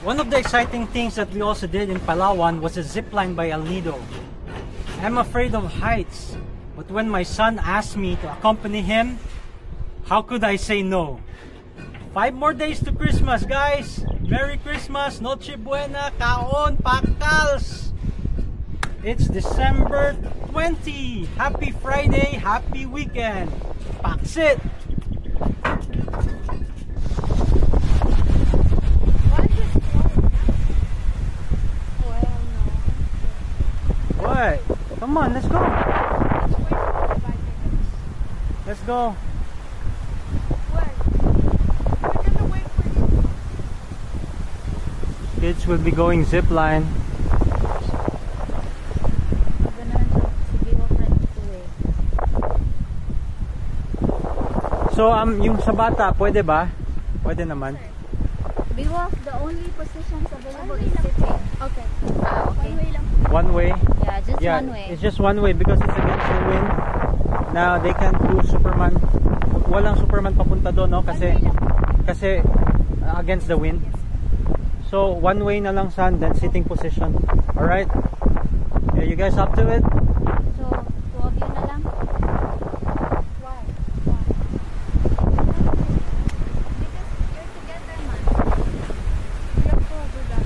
One of the exciting things that we also did in Palawan was a zip line by El Nido. I'm afraid of heights, but when my son asked me to accompany him, how could I say no? 5 more days to Christmas, guys! Merry Christmas, Noche Buena, Kaon, Pakals! It's December 20! Happy Friday, happy weekend! Paksit! What? Come on, let's go! Let's go! Kids will be going zip line. So yung sa bata, pwede ba? Pwede naman. Biwak, the only positions available is sitting. Okay. Okay. One way lang. One way? Yeah, just one way. It's just one way because it's against the wind. Now they can't do Superman. Walang Superman papunta doon, no? Kasi against the wind. So one way na lang son, then sitting position. Alright? Are you guys up to it? So, 2 of you na lang? Why? Because you're together, man. You have to do that.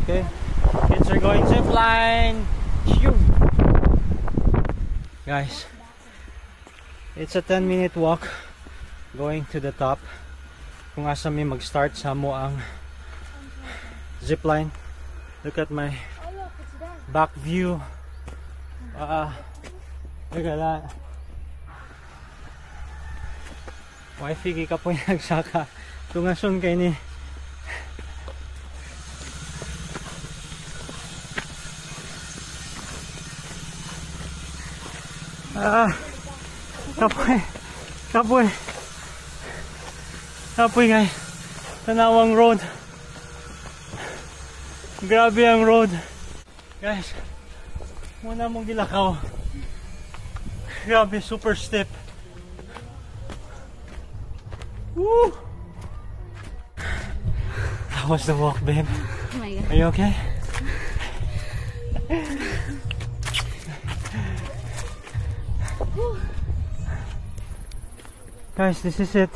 Okay. Kids are going zip line. Guys, it's a 10-minute walk going to the top. Kung asa may mag-start sa mo ang zipline. Look at my back view. Look at that. Wifi ka po yung nagsaka. Tungason kay ni. Kapoy guys, Tanawang Road. Grabe ang road. Guys, muna mong gilakaw. Grabe, super steep. Woo! That was the walk, babe. Oh my God. Are you okay? Guys, this is it.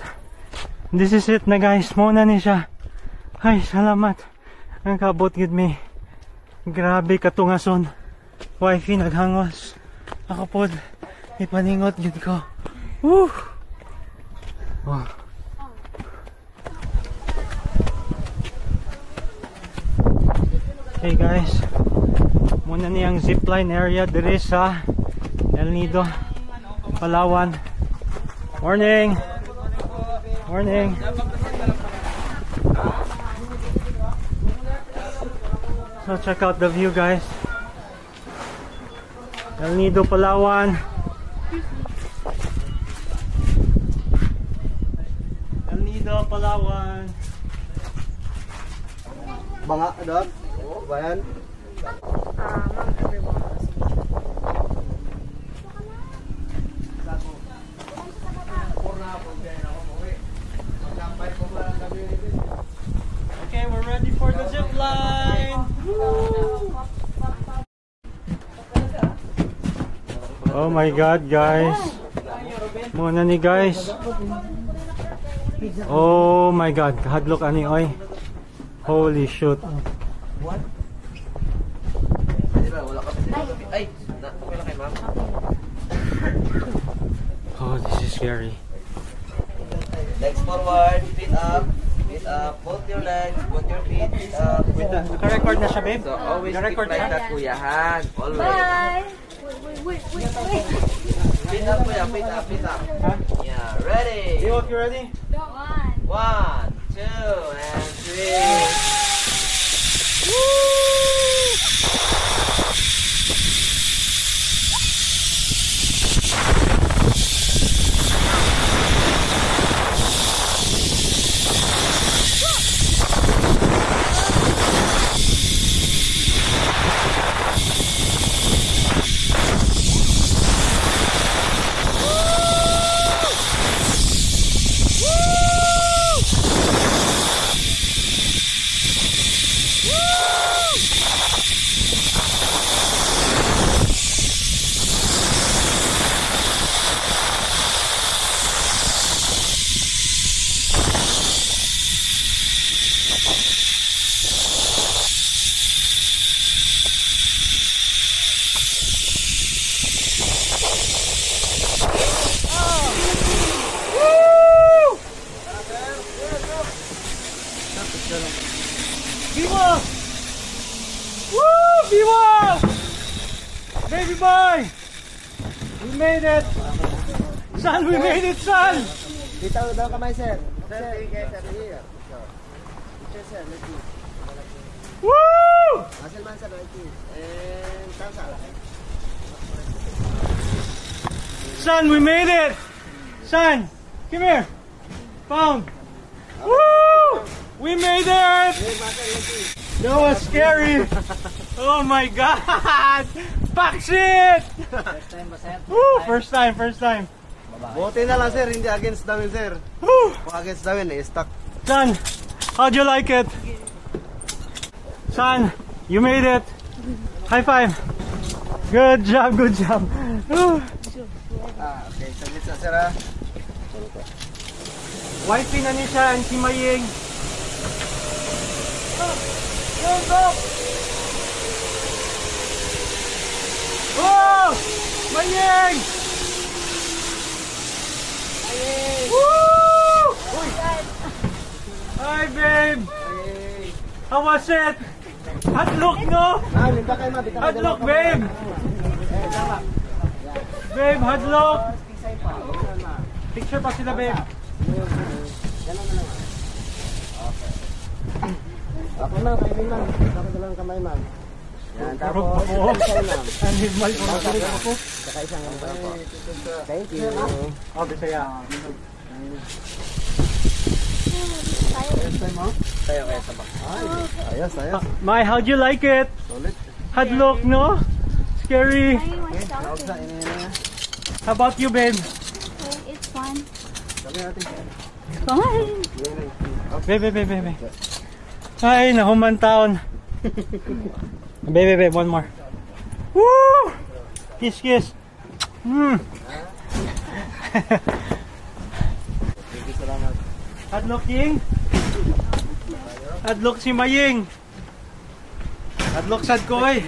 This is it na guys. Muna ni siya. Ay, salamat. Ang kabot gid me. Grabe katungason. Wifi naghangos. Ako pod ipaningot gid ko. Woo! Wow. Hey guys. Muna ni ang zipline area diri sa El Nido, Palawan. Morning. Morning. So check out the view, guys. El Nido, Palawan. El Nido, Palawan. Banga, dog? Oo, bayan. Ma'am, everyone. Okay, we're ready for the zip line. Oh my God, guys. Muna ni guys. Oh my God, hadlok ani oy. Holy shoot. What? Ay, okay lang kay ma'am. Oh, this is scary. Legs forward, feet up, both your legs, both your feet up. Wait, naka-record na siya, babe? So always keep Naka-record like na? that, kuya, hand, always. Bye! Wait. Feet up, kuya, feet up, feet up. Huh? Yeah, ready? Leo, if you're ready? 1. 1, 2, and 3. Biwa! Woo! Biwa! Baby boy! We made it! Son, we made it, son! Dito daw kamay, sir. Sir, here. Sir, let's see. Woo! Muscle man, sir, like this. And thumbs up. Son, we made it! Son, come here! Pound! Woo! We made it! That was scary! Oh my god! Pack shit! Woo! First time, first time. Buti na lang, sir, hindi against the wind, sir. Woo! Kung against the wind, stuck. Son, how'd you like it? Son, you made it. High five. Good job, good job. Woo. Okay, saglit sa sir, ha. Wifey na ni siya and si Maying. Oh! Maying! Woo! Hi, babe! How was it? Hot look, no? Hot look, babe! Babe, hot look! Picture pa sila, babe. Ako na, kayo man. Ako dalang kamay, man. Yan, tapos, isa lang. Animal ko na ako. Saka isang kamay po. Thank you. Oh, Bisaya. Tayo kayo sa bak. Ayos, ayos. Mai, how'd you like it? Solid. Hot look, no? Scary. How about you, babe? It's fun. Sabi natin. Fun. Babe. Ay, nahuman taon. Babe, one more. Woo! Kiss, kiss. Salamat. Hadlock Ying. Hadlock si Maying. Hadlock sad ko eh.